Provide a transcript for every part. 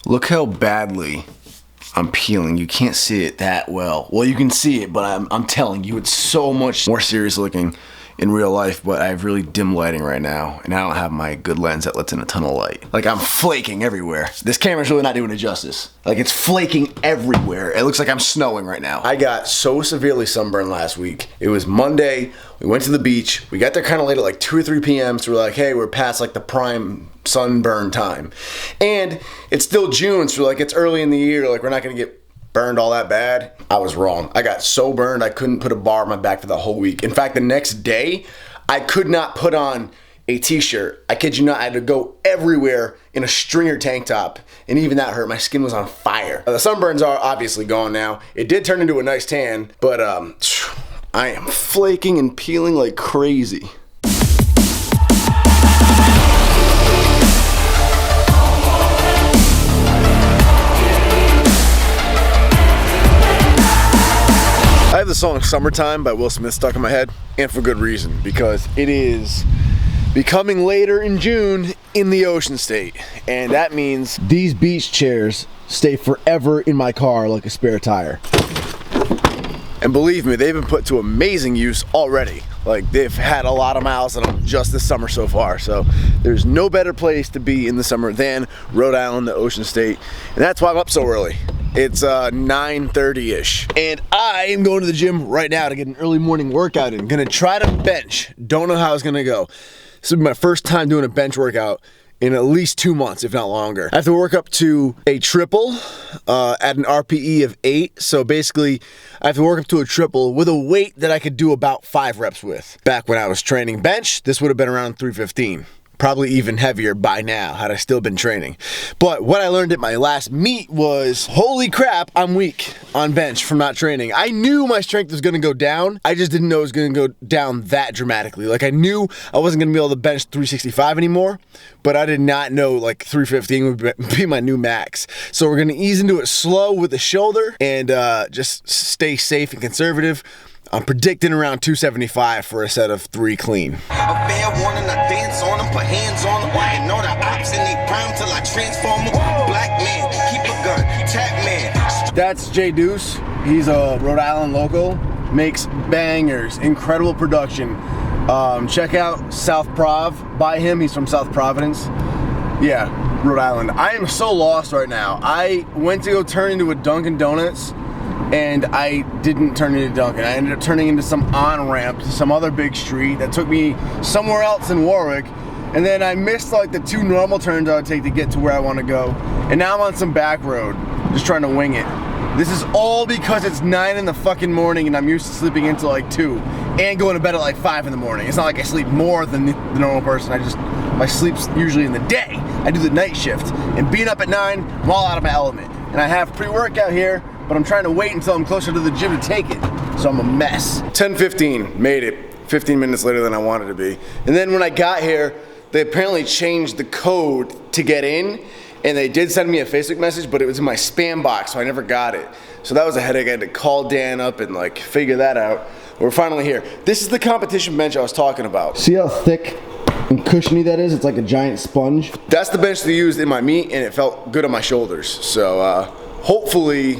Look how badly I'm peeling. You can't see it that well. Well, you can see it, but I'm telling you, it's so much more serious looking in real life, but I have really dim lighting right now, and I don't have my good lens that lets in a ton of light. Like, I'm flaking everywhere. This camera's really not doing it justice. Like, it's flaking everywhere. It looks like I'm snowing right now. I got so severely sunburned last week. It was Monday, we went to the beach, we got there kind of late at like 2 or 3 p.m., so we're like, hey, we're past like the prime sunburn time. And it's still June, so like it's early in the year, like we're not gonna get burned all that bad. I was wrong. I got so burned I couldn't put a bar on my back for the whole week. In fact, the next day, I could not put on a t-shirt. I kid you not, I had to go everywhere in a stringer tank top, and even that hurt. My skin was on fire. The sunburns are obviously gone now. It did turn into a nice tan, but I am flaking and peeling like crazy. I have the song Summertime by Will Smith stuck in my head, and for good reason, because it is becoming later in June in the Ocean State, and that means these beach chairs stay forever in my car like a spare tire. And believe me, they've been put to amazing use already. Like, they've had a lot of miles on them just this summer so far, so there's no better place to be in the summer than Rhode Island, the Ocean State, and that's why I'm up so early. It's 9:30-ish, and I am going to the gym right now to get an early morning workout in. Gonna try to bench. Don't know how it's gonna go. This will be my first time doing a bench workout in at least 2 months, if not longer. I have to work up to a triple at an RPE of 8. So basically, I have to work up to a triple with a weight that I could do about 5 reps with. Back when I was training bench, this would have been around 315. Probably even heavier by now had I still been training. But what I learned at my last meet was, holy crap, I'm weak on bench from not training. I knew my strength was gonna go down. I just didn't know it was gonna go down that dramatically. Like, I knew I wasn't gonna be able to bench 365 anymore, but I did not know like 315 would be my new max. So we're gonna ease into it slow with the shoulder and just stay safe and conservative. I'm predicting around 275 for a set of 3 clean. A fair warning, I dance on them, put hands on them, and know the ops in they prime till I transform them. Black man, keep a gun, tap man. That's Jay Deuce. He's a Rhode Island local, makes bangers, incredible production. Check out South Prov by him. He's from South Providence. Yeah, Rhode Island. I am so lost right now. I went to go turn into a Dunkin' Donuts, and I didn't turn into Dunkin'. I ended up turning into some on-ramp to some other big street that took me somewhere else in Warwick, and then I missed like the 2 normal turns I would take to get to where I want to go, and now I'm on some back road, just trying to wing it. This is all because it's 9 in the fucking morning and I'm used to sleeping until like 2 and going to bed at like 5 in the morning. It's not like I sleep more than the normal person. My sleep's usually in the day. I do the night shift, and being up at 9, I'm all out of my element. And I have pre-workout here, but I'm trying to wait until I'm closer to the gym to take it, so I'm a mess. 10:15, made it. 15 minutes later than I wanted to be. And then when I got here, they apparently changed the code to get in, and they did send me a Facebook message, but it was in my spam box, so I never got it. So that was a headache. I had to call Dan up and like figure that out. We're finally here. This is the competition bench I was talking about. See how thick and cushiony that is? It's like a giant sponge. That's the bench they used in my meet, and it felt good on my shoulders. So hopefully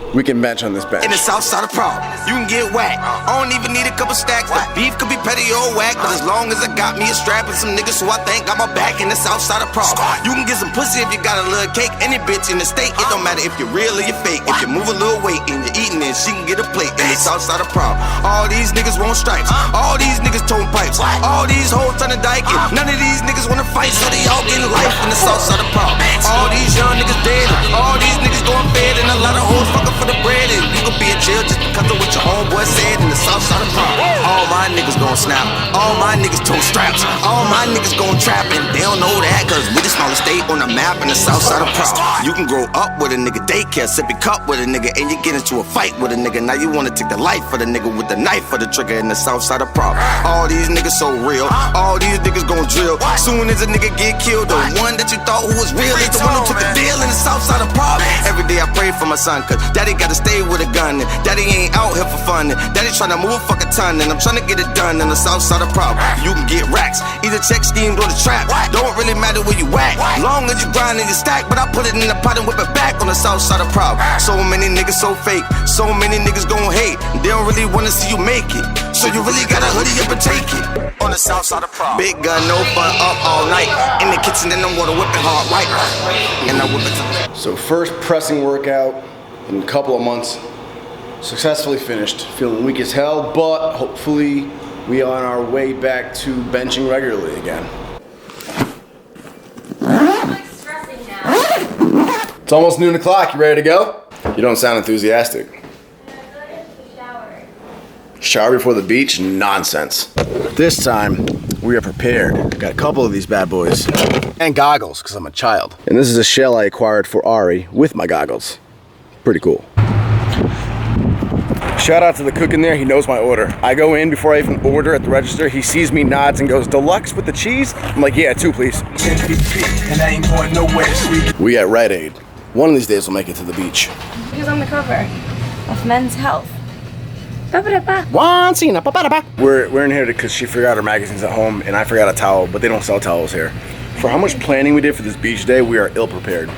we can bench on this bench. In the south side of Prague, you can get whacked. I don't even need a couple stacks. The beef could be petty or whack, but as long as I got me a strap and some niggas who I think got my back in the south side of Prague. You can get some pussy if you got a little cake. Any bitch in the state, it don't matter if you're real or you're fake. If you move a little weight and you're eating it, she can get a plate in the south side of Prague. All these niggas want stripes. All these niggas toting pipes. All these hoes trying to dike it. None of these niggas wanna fight, so they all getting life in the south side of Prague. All these young niggas dead. All these niggas going fed, and a lot of hoes fucking for the bread. And you could be in jail just because of what your homeboy said in the south side of Prague. All my niggas gon' snap. All my niggas tote straps. All my niggas gon' trap, and they don't know that, cause we the smallest state on the map in the south side of Prague. You can grow up with a nigga daycare, sip your cup with a nigga, and you get into a fight with a nigga. Now you wanna take the life of the nigga with the knife for the trigger in the south side of Prague. All these niggas so real. All these niggas gon' drill. Soon as a nigga get killed, the one that you thought who was real is the one who took the deal in the south side of Prague. Every day I pray pray for my son, cause daddy gotta stay with a gun. And daddy ain't out here for fun. And daddy tryna move a fucking ton. And I'm tryna get it done on the south side of problem. You can get racks, either check schemed or the trap. Don't really matter where you at, long as you grind and you stack. But I put it in the pot and whip it back on the south side of problem. So many niggas so fake, so many niggas gon' hate. They don't really wanna see you make it, so you really gotta hoodie up and take it. On the south side of problem. Big gun, no fun, up all night. In the kitchen, then I'm water whipping hard right. And I whip it to. So first pressing workout in a couple of months. Successfully finished. Feeling weak as hell, but hopefully we are on our way back to benching regularly again. I'm like stressing now. It's almost noon o'clock. You ready to go? You don't sound enthusiastic. Shower before the beach? Nonsense. This time, we are prepared. Got a couple of these bad boys. And goggles, because I'm a child. And this is a shell I acquired for Ari with my goggles. Pretty cool. Shout out to the cook in there, he knows my order. I go in before I even order at the register, he sees me, nods, and goes, "Deluxe with the cheese?" I'm like, "Yeah, 2 please." We at Rite Aid. One of these days we'll make it to the beach. Who's on the cover of Men's Health? We're in here because she forgot her magazines at home and I forgot a towel, but they don't sell towels here. For how much planning we did for this beach day, we are ill prepared.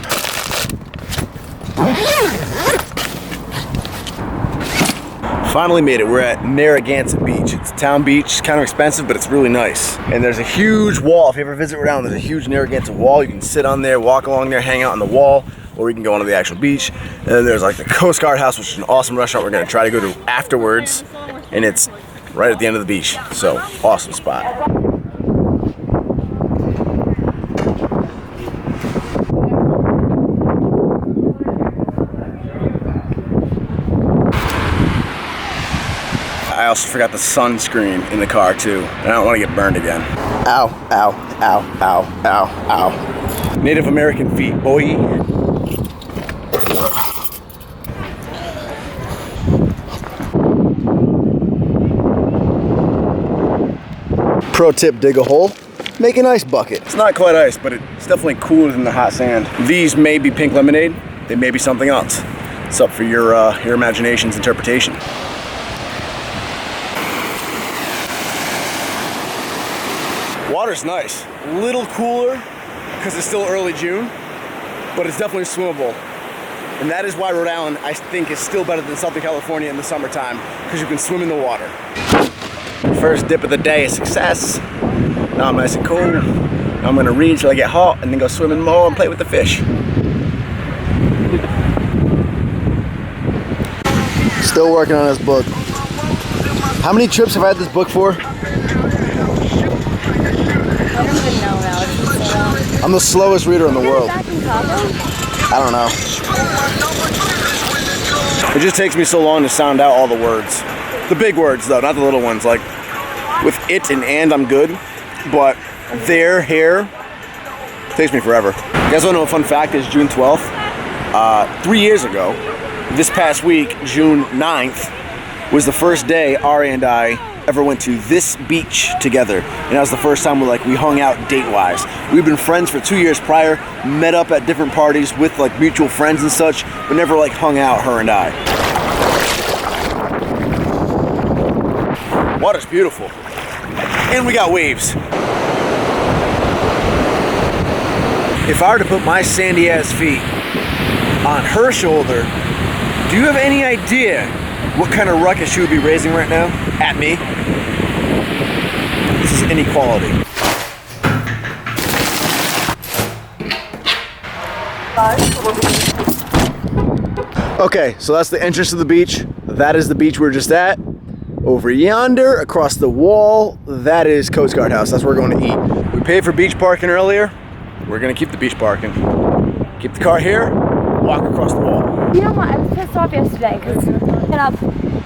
Finally made it. We're at Narragansett Beach. It's a town beach. It's kind of expensive, but it's really nice. And there's a huge wall. If you ever visit Rhode Island, there's a huge Narragansett wall. You can sit on there, walk along there, hang out on the wall, or you can go onto the actual beach. And then there's like the Coast Guard House, which is an awesome restaurant we're gonna try to go to afterwards. And it's right at the end of the beach. So, awesome spot. I also forgot the sunscreen in the car too. And I don't want to get burned again. Ow, ow, ow, ow, ow, ow. Native American feet, boy. Pro tip, dig a hole, make an ice bucket. It's not quite ice, but it's definitely cooler than the hot sand. These may be pink lemonade, they may be something else. It's up for your imagination's interpretation. Water's nice, a little cooler because it's still early June, but it's definitely swimmable. And that is why Rhode Island, I think, is still better than Southern California in the summertime, because you can swim in the water. First dip of the day, a success. Now I'm nice and cool. Now I'm gonna read till I get hot and then go swimming more and play with the fish. Still working on this book. How many trips have I had this book for? I don't even know now. It's been so long. I'm the slowest reader in the world. Back in Cabo? I don't know. It just takes me so long to sound out all the words. The big words though, not the little ones. Like with it and I'm good, but their hair takes me forever. You guys wanna know a fun fact? Is June 12th, 3 years ago, this past week, June 9th, was the first day Ari and I ever went to this beach together. And that was the first time we hung out date-wise. We've been friends for 2 years prior, met up at different parties with like mutual friends and such, but never like hung out, her and I. Water's beautiful. And we got waves. If I were to put my sandy ass feet on her shoulder, do you have any idea what kind of ruckus she would be raising right now at me? This is inequality. Okay, so that's the entrance to the beach. That is the beach we're just at. Over yonder, across the wall, that is Coast Guard House. That's where we're going to eat. We paid for beach parking earlier. We're gonna keep the beach parking. Keep the car here, walk across the wall. You know what? I was pissed off yesterday because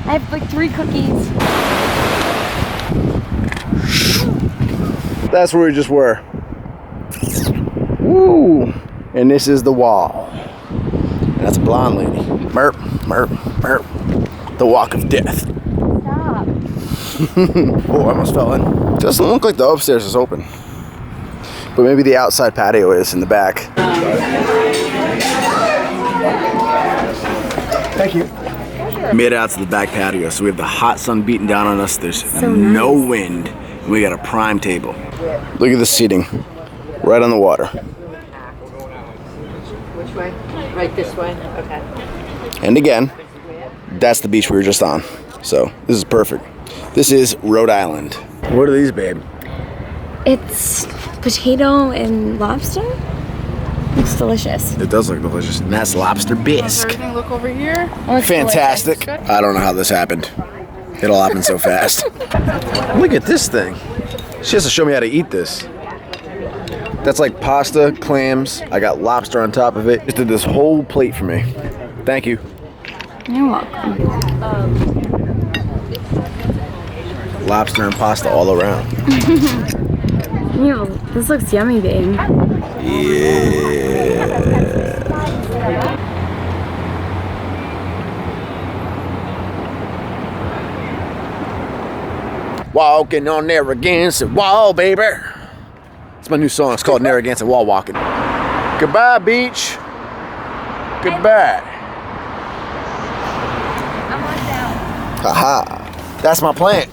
I have like 3 cookies. That's where we just were. Woo! And this is the wall. And that's a blonde lady. Merp, merp, merp. The walk of death. Stop. Oh, I almost fell in. Doesn't look like the upstairs is open. But maybe the outside patio is in the back. Thank you. Made it out to the back patio, so we have the hot sun beating down on us. There's So no nice. wind. We got a prime table. Look at the seating, right on the water. Which way? Right this way? Okay. And again, that's the beach we were just on. So this is perfect. This is Rhode Island. What are these, babe? It's potato and lobster. Looks delicious. It does look delicious. And that's lobster bisque. Everything look over here. Oh, it's Fantastic. delicious. I don't know how this happened. It all happened so fast. Look at this thing. She has to show me how to eat this. That's like pasta, clams. I got lobster on top of it. Just did this whole plate for me. Thank you. You're welcome. Lobster and pasta all around. Ew, this looks yummy, babe. Walking on Narragansett Wall, baby. It's my new song. It's called Narragansett Wall Walking. Goodbye, beach. Goodbye. I'm locked out. Haha. That's my plant.